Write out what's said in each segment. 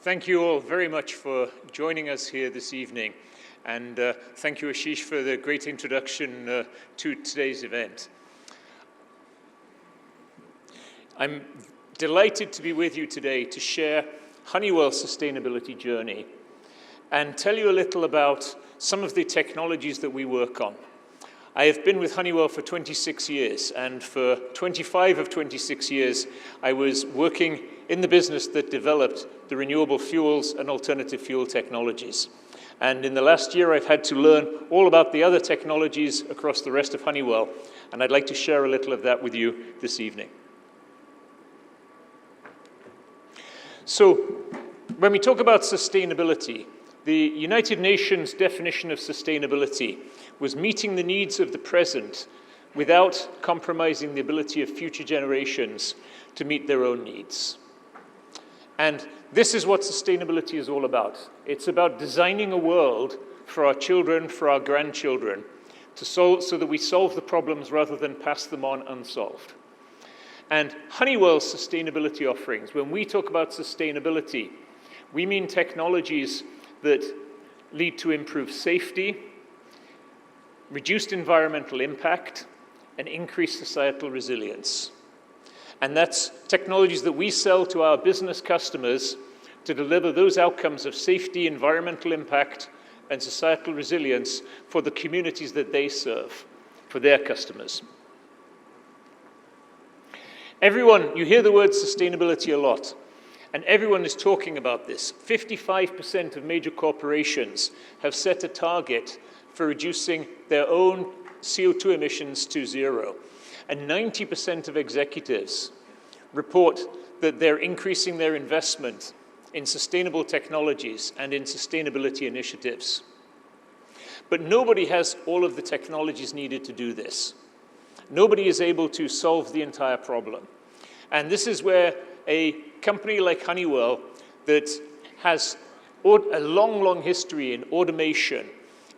Thank you all very much for joining us here this evening. And thank you, Ashish, for the great introduction to today's event. I'm delighted to be with you today to share Honeywell's sustainability journey and tell you a little about some of the technologies that we work on. I have been with Honeywell for 26 years, and for 25 of 26 years, I was working in the business that developed the renewable fuels and alternative fuel technologies. And in the last year, I've had to learn all about the other technologies across the rest of Honeywell, and I'd like to share a little of that with you this evening. So, when we talk about sustainability, the United Nations definition of sustainability was meeting the needs of the present without compromising the ability of future generations to meet their own needs. And this is what sustainability is all about. It's about designing a world for our children, for our grandchildren, so that we solve the problems rather than pass them on unsolved. And Honeywell's sustainability offerings, when we talk about sustainability, we mean technologies that lead to improved safety, reduced environmental impact, and increased societal resilience. And that's technologies that we sell to our business customers to deliver those outcomes of safety, environmental impact, and societal resilience for the communities that they serve, for their customers. Everyone, you hear the word sustainability a lot, and everyone is talking about this. 55% of major corporations have set a target for reducing their own CO2 emissions to zero. And 90% of executives report that they're increasing their investment in sustainable technologies and in sustainability initiatives. But nobody has all of the technologies needed to do this. Nobody is able to solve the entire problem. And this is where a company like Honeywell that has a long, long history in automation,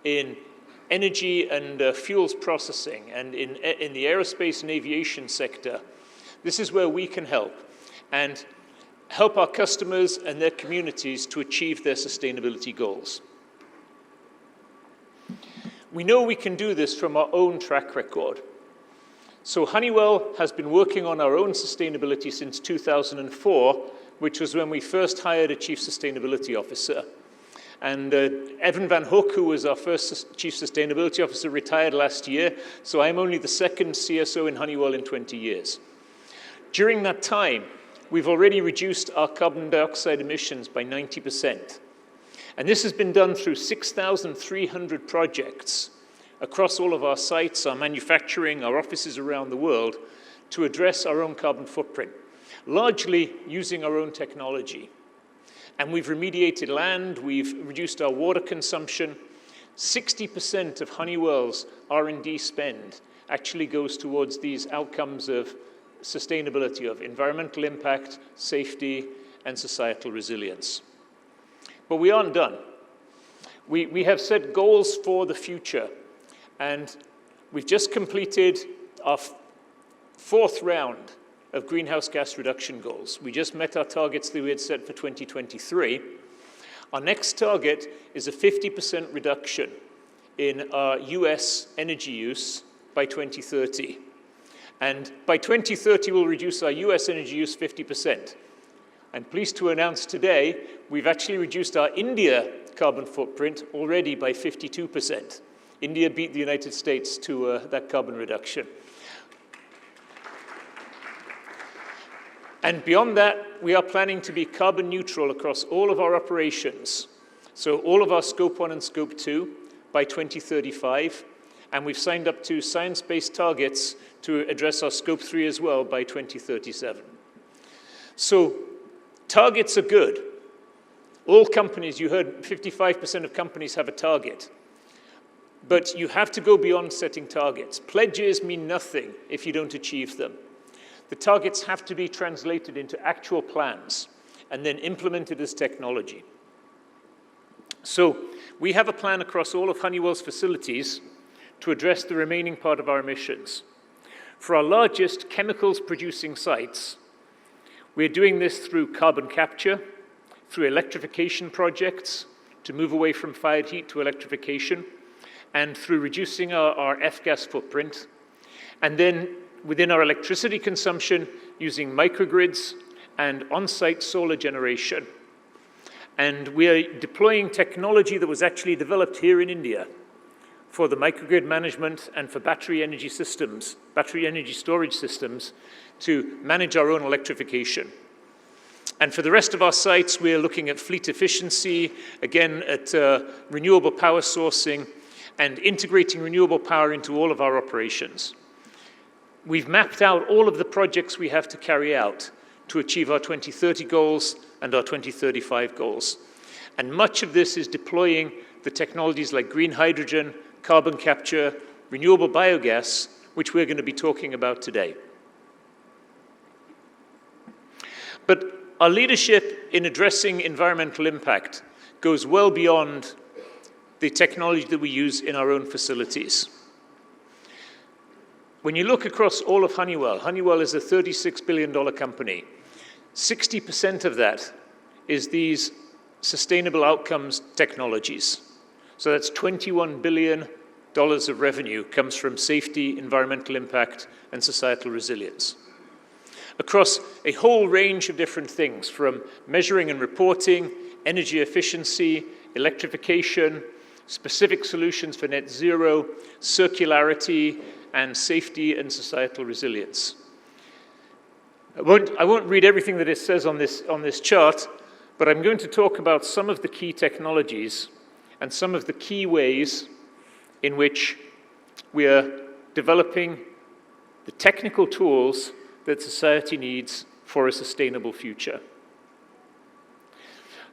in energy and fuels processing, and in the aerospace and aviation sector, this is where we can help, and help our customers and their communities to achieve their sustainability goals. We know we can do this from our own track record. So Honeywell has been working on our own sustainability since 2004, which was when we first hired a Chief Sustainability Officer. And Evan Van Hook, who was our first Chief Sustainability Officer, retired last year, so I'm only the second CSO in Honeywell in 20 years. During that time, we've already reduced our carbon dioxide emissions by 90%. And this has been done through 6,300 projects across all of our sites, our manufacturing, our offices around the world, to address our own carbon footprint, largely using our own technology. And we've remediated land, we've reduced our water consumption. 60% of Honeywell's R&D spend actually goes towards these outcomes of sustainability, of environmental impact, safety, and societal resilience. But we aren't done. We have set goals for the future, and we've just completed our fourth round of greenhouse gas reduction goals. We just met our targets that we had set for 2023. Our next target is a 50% reduction in our US energy use by 2030. And by 2030, we'll reduce our US energy use 50%. I'm pleased to announce today, we've actually reduced our India carbon footprint already by 52%. India beat the United States to that carbon reduction. And beyond that, we are planning to be carbon neutral across all of our operations. So all of our Scope 1 and Scope 2 by 2035. And we've signed up to science-based targets to address our Scope 3 as well by 2037. So targets are good. All companies, you heard 55% of companies have a target. But you have to go beyond setting targets. Pledges mean nothing if you don't achieve them. The targets have to be translated into actual plans and then implemented as technology. So we have a plan across all of Honeywell's facilities to address the remaining part of our emissions. For our largest chemicals producing sites, we're doing this through carbon capture, through electrification projects to move away from fired heat to electrification, and through reducing our F-gas footprint, and then within our electricity consumption, using microgrids and on-site solar generation. And we are deploying technology that was actually developed here in India for the microgrid management and for battery energy systems, battery energy storage systems, to manage our own electrification. And for the rest of our sites, we're looking at fleet efficiency, again, at renewable power sourcing, and integrating renewable power into all of our operations. We've mapped out all of the projects we have to carry out to achieve our 2030 goals and our 2035 goals. And much of this is deploying the technologies like green hydrogen, carbon capture, renewable biogas, which we're going to be talking about today. But our leadership in addressing environmental impact goes well beyond the technology that we use in our own facilities. When you look across all of Honeywell, Honeywell is a $36 billion company. 60% of that is these sustainable outcomes technologies. So that's $21 billion of revenue comes from safety, environmental impact, and societal resilience. Across a whole range of different things, from measuring and reporting, energy efficiency, electrification, specific solutions for net zero, circularity, and safety and societal resilience. I won't read everything that it says on this chart, but I'm going to talk about some of the key technologies and some of the key ways in which we are developing the technical tools that society needs for a sustainable future.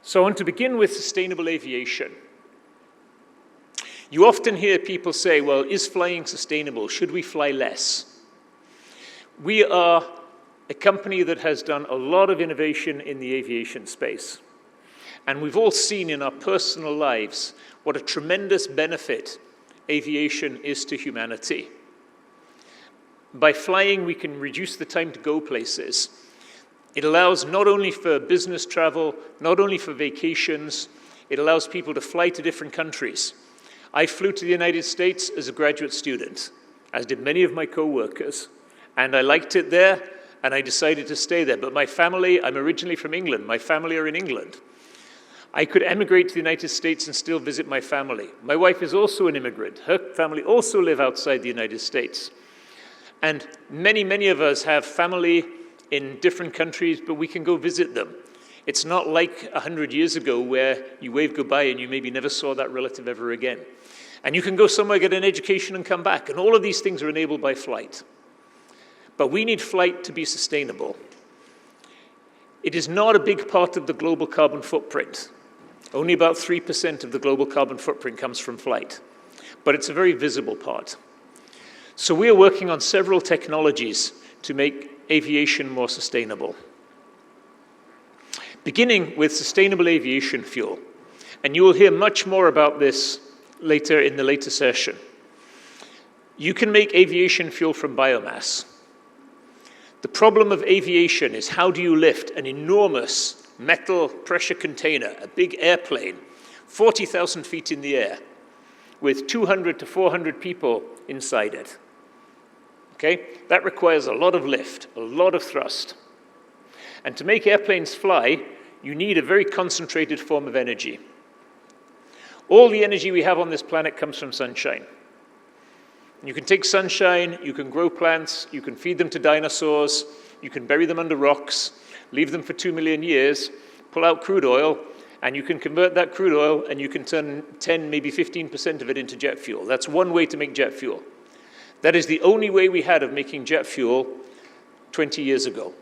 So I want to begin with sustainable aviation. You often hear people say, well, is flying sustainable? Should we fly less? We are a company that has done a lot of innovation in the aviation space. And we've all seen in our personal lives what a tremendous benefit aviation is to humanity. By flying, we can reduce the time to go places. It allows not only for business travel, not only for vacations, it allows people to fly to different countries. I flew to the United States as a graduate student, as did many of my co-workers, and I liked it there, and I decided to stay there. But my family, I'm originally from England, my family are in England. I could emigrate to the United States and still visit my family. My wife is also an immigrant. Her family also live outside the United States. And many, many of us have family in different countries, but we can go visit them. It's not like 100 years ago where you wave goodbye and you maybe never saw that relative ever again. And you can go somewhere, get an education, and come back. And all of these things are enabled by flight. But we need flight to be sustainable. It is not a big part of the global carbon footprint. Only about 3% of the global carbon footprint comes from flight. But it's a very visible part. So we are working on several technologies to make aviation more sustainable. Beginning with sustainable aviation fuel. And you will hear much more about this later in the later session. You can make aviation fuel from biomass. The problem of aviation is, how do you lift an enormous metal pressure container, a big airplane, 40,000 feet in the air, with 200 to 400 people inside it? Okay? That requires a lot of lift, a lot of thrust. And to make airplanes fly, you need a very concentrated form of energy. All the energy we have on this planet comes from sunshine. You can take sunshine, you can grow plants, you can feed them to dinosaurs, you can bury them under rocks, leave them for 2 million years, pull out crude oil, and you can convert that crude oil and you can turn 10, maybe 15% of it into jet fuel. That's one way to make jet fuel. That is the only way we had of making jet fuel 20 years ago.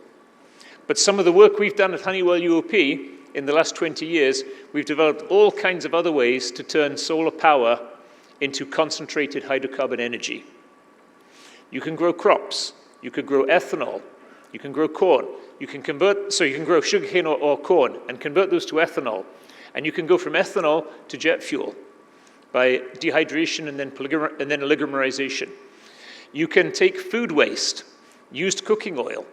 But some of the work we've done at Honeywell UOP in the last 20 years, we've developed all kinds of other ways to turn solar power into concentrated hydrocarbon energy. You can grow crops, you could grow ethanol, you can grow corn, you can grow sugarcane or corn and convert those to ethanol. And you can go from ethanol to jet fuel by dehydration and then oligomerization. You can take food waste, used cooking oil,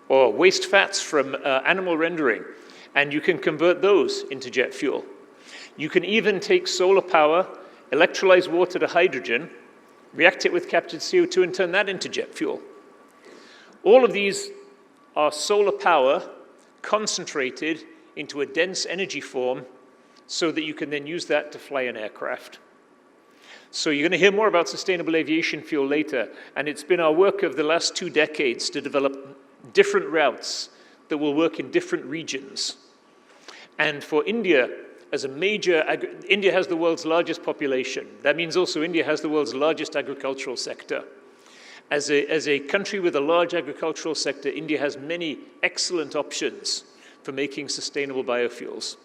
or waste fats from animal rendering, and you can convert those into jet fuel. You can even take solar power, electrolyze water to hydrogen, react it with captured CO2, and turn that into jet fuel. All of these are solar power concentrated into a dense energy form so that you can then use that to fly an aircraft. So you're going to hear more about sustainable aviation fuel later, and it's been our work of the last 2 decades to develop different routes that will work in different regions. And for India, as a major, India has the world's largest population. That means also India has the world's largest agricultural sector. As a country with a large agricultural sector, India has many excellent options for making sustainable biofuels.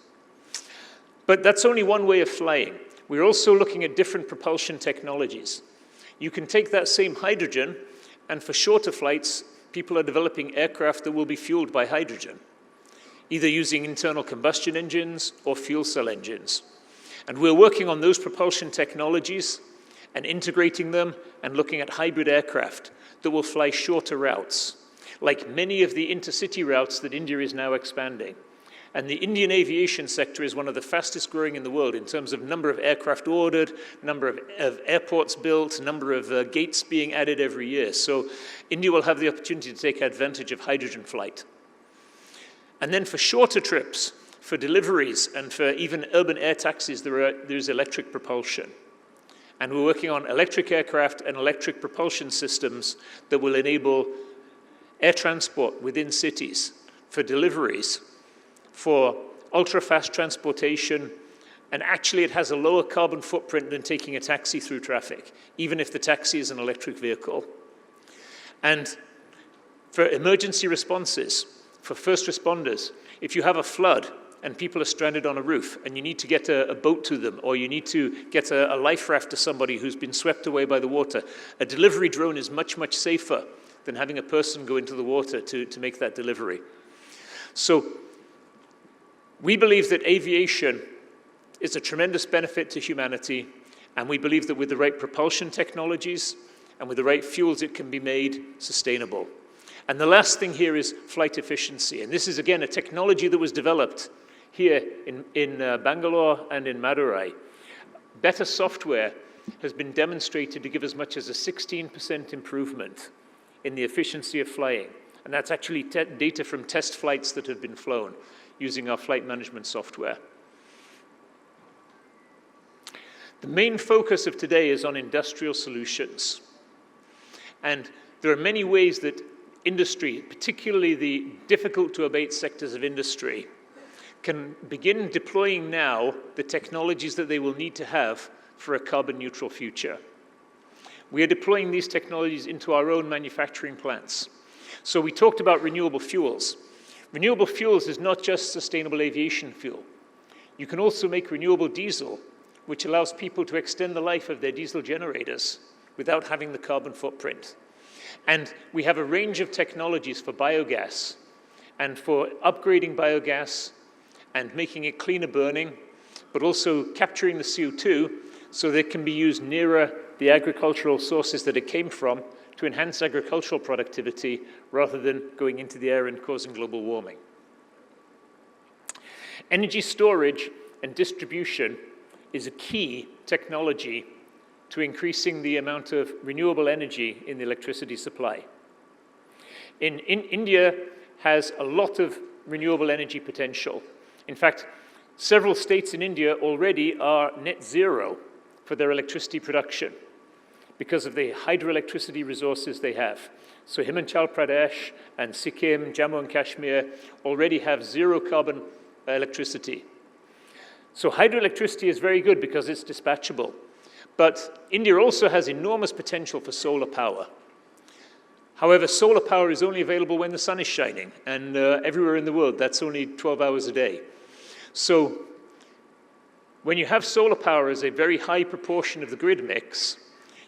But that's only one way of flying. We're also looking at different propulsion technologies. You can take that same hydrogen, and for shorter flights, people are developing aircraft that will be fueled by hydrogen, either using internal combustion engines or fuel cell engines. And we're working on those propulsion technologies and integrating them and looking at hybrid aircraft that will fly shorter routes, like many of the intercity routes that India is now expanding. And the Indian aviation sector is one of the fastest growing in the world in terms of number of aircraft ordered, number of airports built, number of gates being added every year. So India will have the opportunity to take advantage of hydrogen flight. And then for shorter trips, for deliveries, and for even urban air taxis, there's electric propulsion. And we're working on electric aircraft and electric propulsion systems that will enable air transport within cities, for deliveries, for ultra-fast transportation, and actually it has a lower carbon footprint than taking a taxi through traffic, even if the taxi is an electric vehicle. And for emergency responses, for first responders, if you have a flood and people are stranded on a roof and you need to get a boat to them, or you need to get a life raft to somebody who's been swept away by the water, a delivery drone is much, much safer than having a person go into the water to make that delivery. So we believe that aviation is a tremendous benefit to humanity, and we believe that with the right propulsion technologies and with the right fuels, it can be made sustainable. And the last thing here is flight efficiency. And this is, again, a technology that was developed here in Bangalore and in Madurai. Better software has been demonstrated to give as much as a 16% improvement in the efficiency of flying. And that's actually data from test flights that have been flown using our flight management software. The main focus of today is on industrial solutions. And there are many ways that industry, particularly the difficult-to-abate sectors of industry, can begin deploying now the technologies that they will need to have for a carbon-neutral future. We are deploying these technologies into our own manufacturing plants. So we talked about renewable fuels. Renewable fuels is not just sustainable aviation fuel. You can also make renewable diesel, which allows people to extend the life of their diesel generators without having the carbon footprint. And we have a range of technologies for biogas and for upgrading biogas and making it cleaner burning, but also capturing the CO2 so that it can be used nearer the agricultural sources that it came from to enhance agricultural productivity rather than going into the air and causing global warming. Energy storage and distribution is a key technology to increasing the amount of renewable energy in the electricity supply. India has a lot of renewable energy potential. In fact, several states in India already are net zero for their electricity production because of the hydroelectricity resources they have. So Himachal Pradesh and Sikkim, Jammu and Kashmir already have zero carbon electricity. So hydroelectricity is very good because it's dispatchable. But India also has enormous potential for solar power. However, solar power is only available when the sun is shining, and everywhere in the world, that's only 12 hours a day. So when you have solar power as a very high proportion of the grid mix,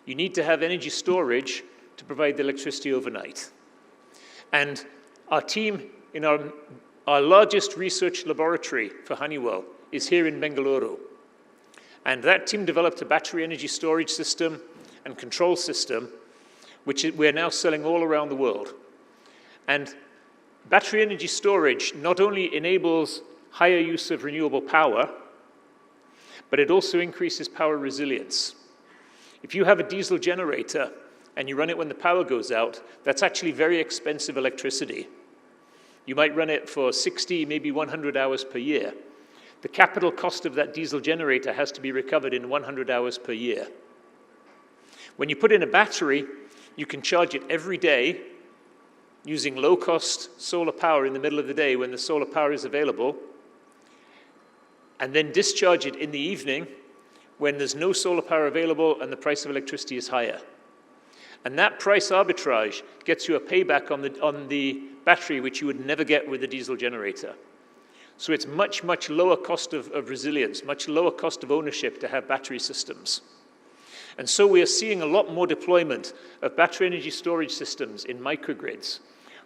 you need to have energy storage to provide the electricity overnight. And our team in our largest research laboratory for Honeywell is here in Bengaluru. And that team developed a battery energy storage system and control system, which we're now selling all around the world. And Battery energy storage not only enables higher use of renewable power, but it also increases power resilience. If you have a diesel generator and you run it when the power goes out, that's actually very expensive electricity. You might run it for 60, maybe 100 hours per year. The capital cost of that diesel generator has to be recovered in 100 hours per year. When you put in a battery, you can charge it every day using low-cost solar power in the middle of the day when the solar power is available, and then discharge it in the evening when there's no solar power available and the price of electricity is higher. And that price arbitrage gets you a payback on the battery, which you would never get with a diesel generator. So it's much, much lower cost of resilience, much lower cost of ownership to have battery systems. And so we are seeing a lot more deployment of battery energy storage systems in microgrids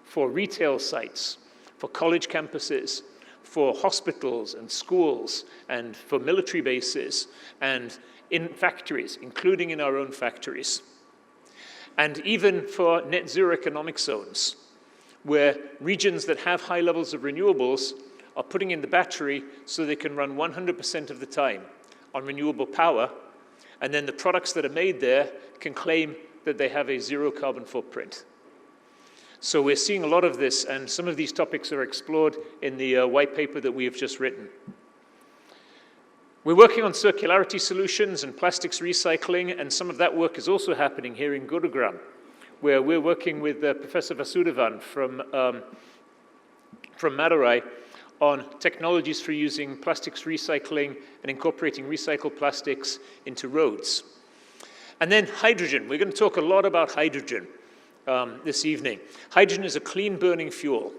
for retail sites, for college campuses, for hospitals and schools, and for military bases, and in factories, including in our own factories. And even for net zero economic zones, where regions that have high levels of renewables are putting in the battery so they can run 100% of the time on renewable power, and then the products that are made there can claim that they have a zero carbon footprint. So we're seeing a lot of this, and some of these topics are explored in the white paper that we have just written. We're working on circularity solutions and plastics recycling, and some of that work is also happening here in Gurugram, where we're working with Professor Vasudevan from Madurai on technologies for using plastics recycling and incorporating recycled plastics into roads. And then hydrogen. We're going to talk a lot about hydrogen this evening. Hydrogen is a clean burning fuel,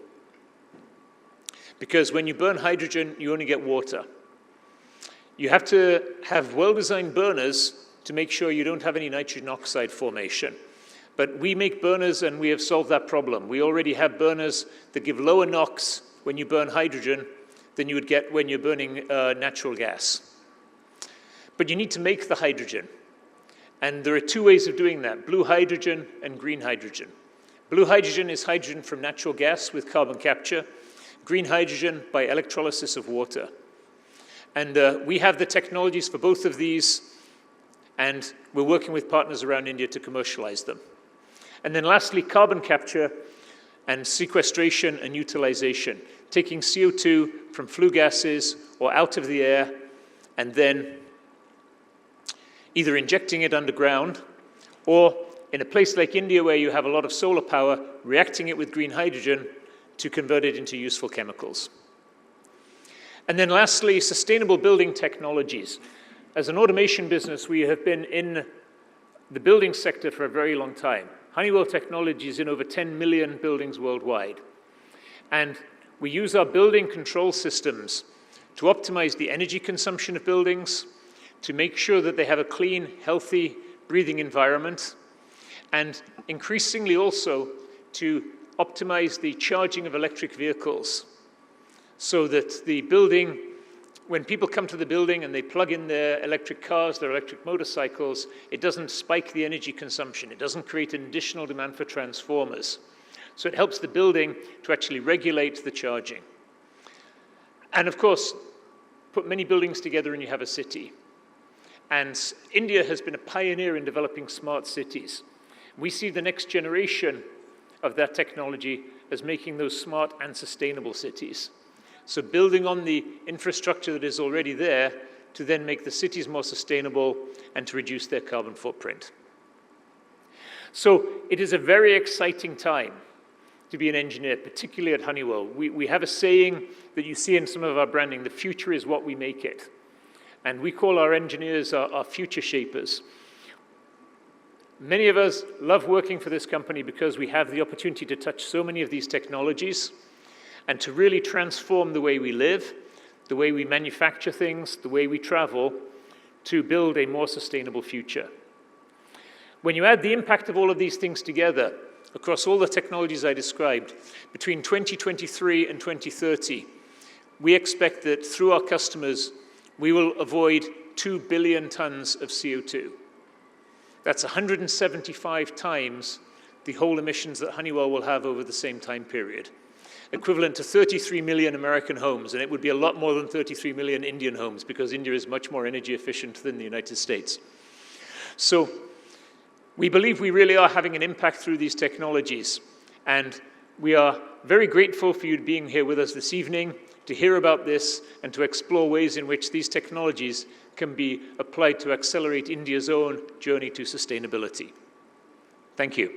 because when you burn hydrogen, you only get water. You have to have well-designed burners to make sure you don't have any nitrogen oxide formation. But we make burners and we have solved that problem. We already have burners that give lower NOx when you burn hydrogen than you would get when you're burning natural gas. But you need to make the hydrogen. And there are two ways of doing that: blue hydrogen and green hydrogen. Blue hydrogen is hydrogen from natural gas with carbon capture. Green hydrogen by electrolysis of water. And we have the technologies for both of these, and we're working with partners around India to commercialize them. And then lastly, carbon capture and sequestration and utilization, taking CO2 from flue gases or out of the air, and then either injecting it underground, or in a place like India where you have a lot of solar power, reacting it with green hydrogen to convert it into useful chemicals. And then lastly, sustainable building technologies. As an automation business, we have been in the building sector for a very long time. Honeywell technology is in over 10 million buildings worldwide. And we use our building control systems to optimize the energy consumption of buildings, to make sure that they have a clean, healthy, breathing environment, and increasingly also to optimize the charging of electric vehicles, so that the building, when people come to the building and they plug in their electric cars, their electric motorcycles, it doesn't spike the energy consumption. It doesn't create an additional demand for transformers. So it helps the building to actually regulate the charging. And of course, put many buildings together and you have a city. And India has been a pioneer in developing smart cities. We see the next generation of that technology as making those smart and sustainable cities. So building on the infrastructure that is already there to then make the cities more sustainable and to reduce their carbon footprint. So it is a very exciting time to be an engineer, particularly at Honeywell. We have a saying that you see in some of our branding: the future is what we make it. And we call our engineers our future shapers. Many of us love working for this company because we have the opportunity to touch so many of these technologies and to really transform the way we live, the way we manufacture things, the way we travel, to build a more sustainable future. When you add the impact of all of these things together, across all the technologies I described, between 2023 and 2030, we expect that through our customers, we will avoid 2 billion tons of CO2. That's 175 times the whole emissions that Honeywell will have over the same time period. equivalent to 33 million American homes, and it would be a lot more than 33 million Indian homes, because India is much more energy efficient than the United States. So we believe we really are having an impact through these technologies, and we are very grateful for you being here with us this evening to hear about this and to explore ways in which these technologies can be applied to accelerate India's own journey to sustainability. Thank you.